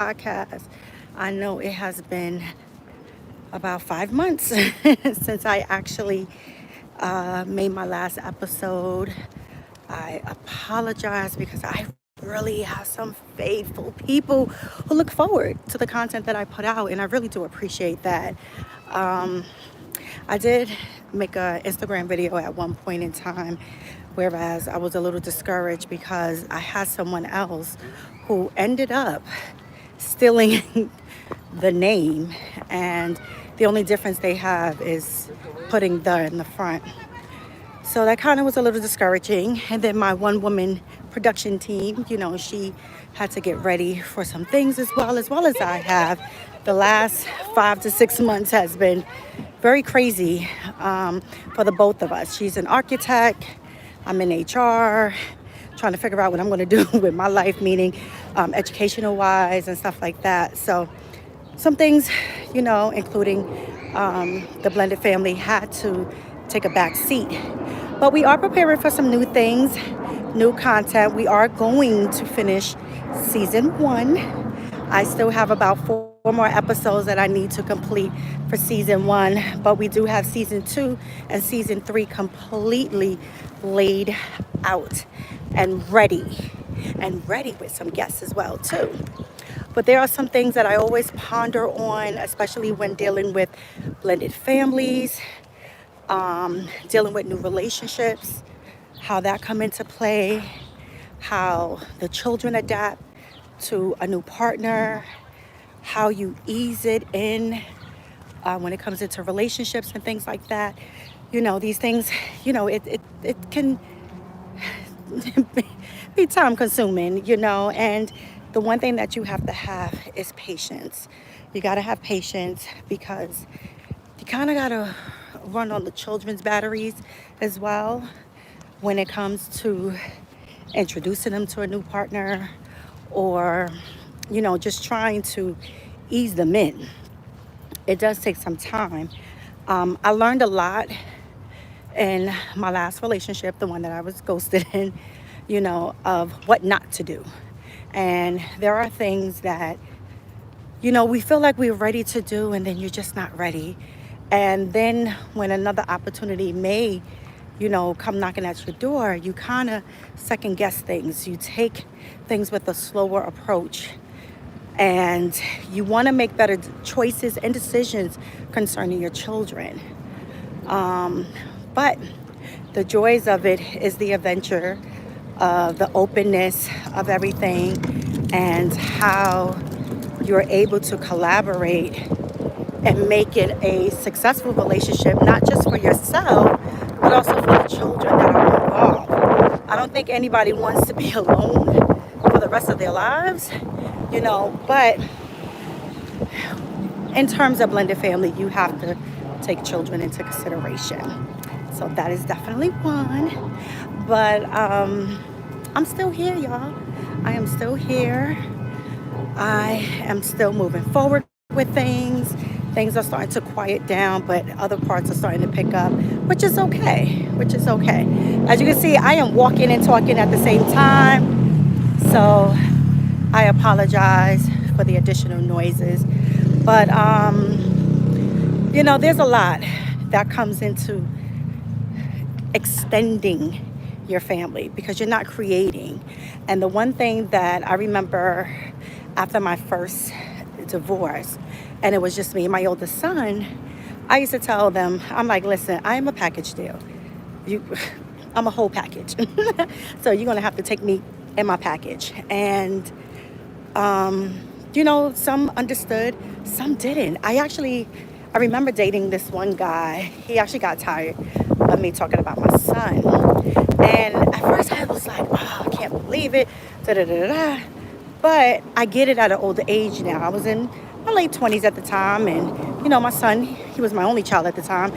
podcast. I know it has been about 5 months since I actually made my last episode. I apologize because I really have some faithful people who look forward to the content that I put out, and I really do appreciate that. Um, I did make an Instagram video at one point in time, whereas I was a little discouraged because I had someone else who ended up stealing the name, and the only difference they have is putting the in the front. So that kind of was a little discouraging. And then my one woman production team, she had to get ready for some things as well as I have. The last 5 to 6 months has been very crazy for the both of us. She's an architect, I'm in HR, trying to figure out what I'm going to do with my life, meaning educational wise and stuff like that. So some things, including the blended family, had to take a back seat. But we are preparing for some new things, new content. We are going to finish season 1. I still have about 4 more episodes that I need to complete for season 1, but we do have season 2 and season 3 completely laid out and ready with some guests as well too. But there are some things that I always ponder on, especially when dealing with blended families, dealing with new relationships, how that come into play, how the children adapt to a new partner, how you ease it in when it comes into relationships and things like that. These things, it can be time consuming, and the one thing that you have to have is patience. You got to have patience because you kind of got to run on the children's batteries as well when it comes to introducing them to a new partner, or just trying to ease them in. It does take some time. I learned a lot in my last relationship, the one that I was ghosted in, of what not to do. And there are things that we feel like we're ready to do, and then you're just not ready. And then when another opportunity may, come knocking at your door, you kind of second guess things. You take things with a slower approach, and you want to make better choices and decisions concerning your children. But the joys of it is the adventure, the openness of everything, and how you're able to collaborate and make it a successful relationship, not just for yourself, but also for the children that are involved. I don't think anybody wants to be alone for the rest of their lives, but in terms of blended family, you have to take children into consideration. So that is definitely one. But I'm still here, y'all. I am still here. I am still moving forward with things. Things are starting to quiet down, but other parts are starting to pick up, which is okay. As you can see, I am walking and talking at the same time. So I apologize for the additional noises. But, there's a lot that comes into extending your family because you're not creating. And the one thing that I remember after my first divorce, and it was just me and my oldest son, I used to tell them, I'm like, listen, I am a package deal. I'm a whole package. So you're going to have to take me in my package. And, some understood, some didn't. I remember dating this one guy. He actually got tired of me talking about my son. And at first I was like, oh, I can't believe it. Da-da-da-da-da. But I get it at an older age now. I was in my late 20s at the time. And, my son, he was my only child at the time.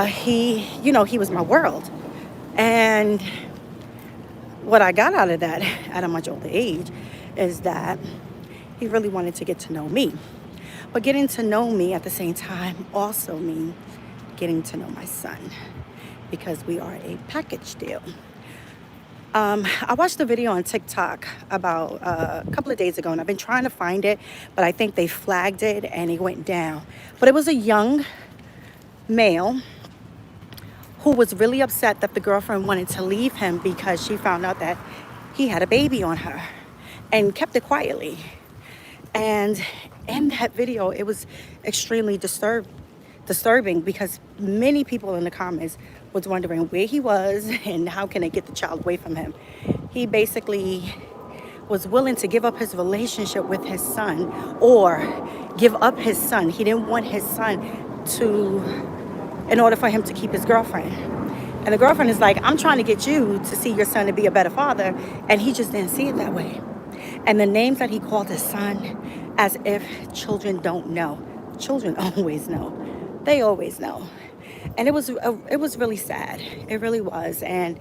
He was my world. And what I got out of that at a much older age is that he really wanted to get to know me. But getting to know me at the same time also means getting to know my son, because we are a package deal. I watched a video on TikTok about a couple of days ago, and I've been trying to find it, but I think they flagged it and it went down. But it was a young male who was really upset that the girlfriend wanted to leave him because she found out that he had a baby on her and kept it quietly. And in that video, it was extremely disturbing because many people in the comments was wondering where he was and how can they get the child away from him. He basically was willing to give up his relationship with his son, or give up his son. He didn't want his son in order for him to keep his girlfriend. And the girlfriend is like, I'm trying to get you to see your son to be a better father. And he just didn't see it that way. And the names that he called his son, as if children don't know. Children always know. They always know. And it was really sad. It really was. And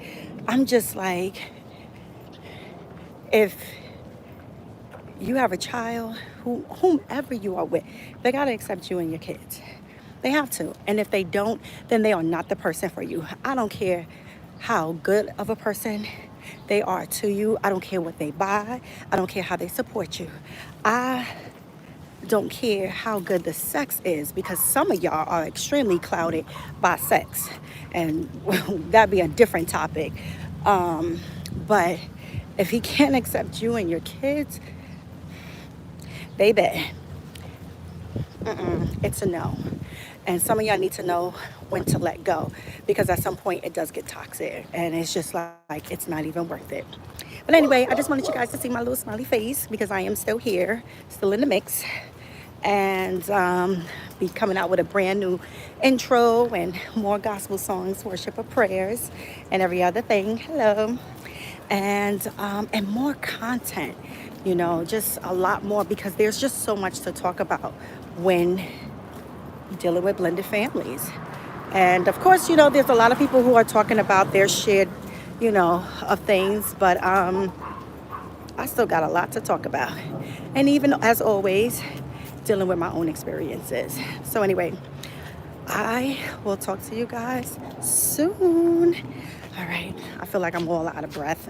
I'm just like, if you have a child, whomever you are with, they got to accept you and your kids. They have to. And if they don't, then they are not the person for you. I don't care how good of a person they are to you. I don't care what they buy. I don't care how they support you. I don't care how good the sex is, because some of y'all are extremely clouded by sex. And that'd be a different topic. But if he can't accept you and your kids, baby, it's a no. And some of y'all need to know when to let go, because at some point it does get toxic and it's just like it's not even worth it. But anyway, I just wanted you guys to see my little smiley face because I am still here, still in the mix, and be coming out with a brand new intro and more gospel songs, worship of prayers, and every other thing. Hello. And more content, you know, just a lot more, because there's just so much to talk about when dealing with blended families. And of course, you know, there's a lot of people who are talking about their shared, you know, of things, but I still got a lot to talk about. And even as always, dealing with my own experiences. So anyway, I will talk to you guys soon. All right, I feel like I'm all out of breath.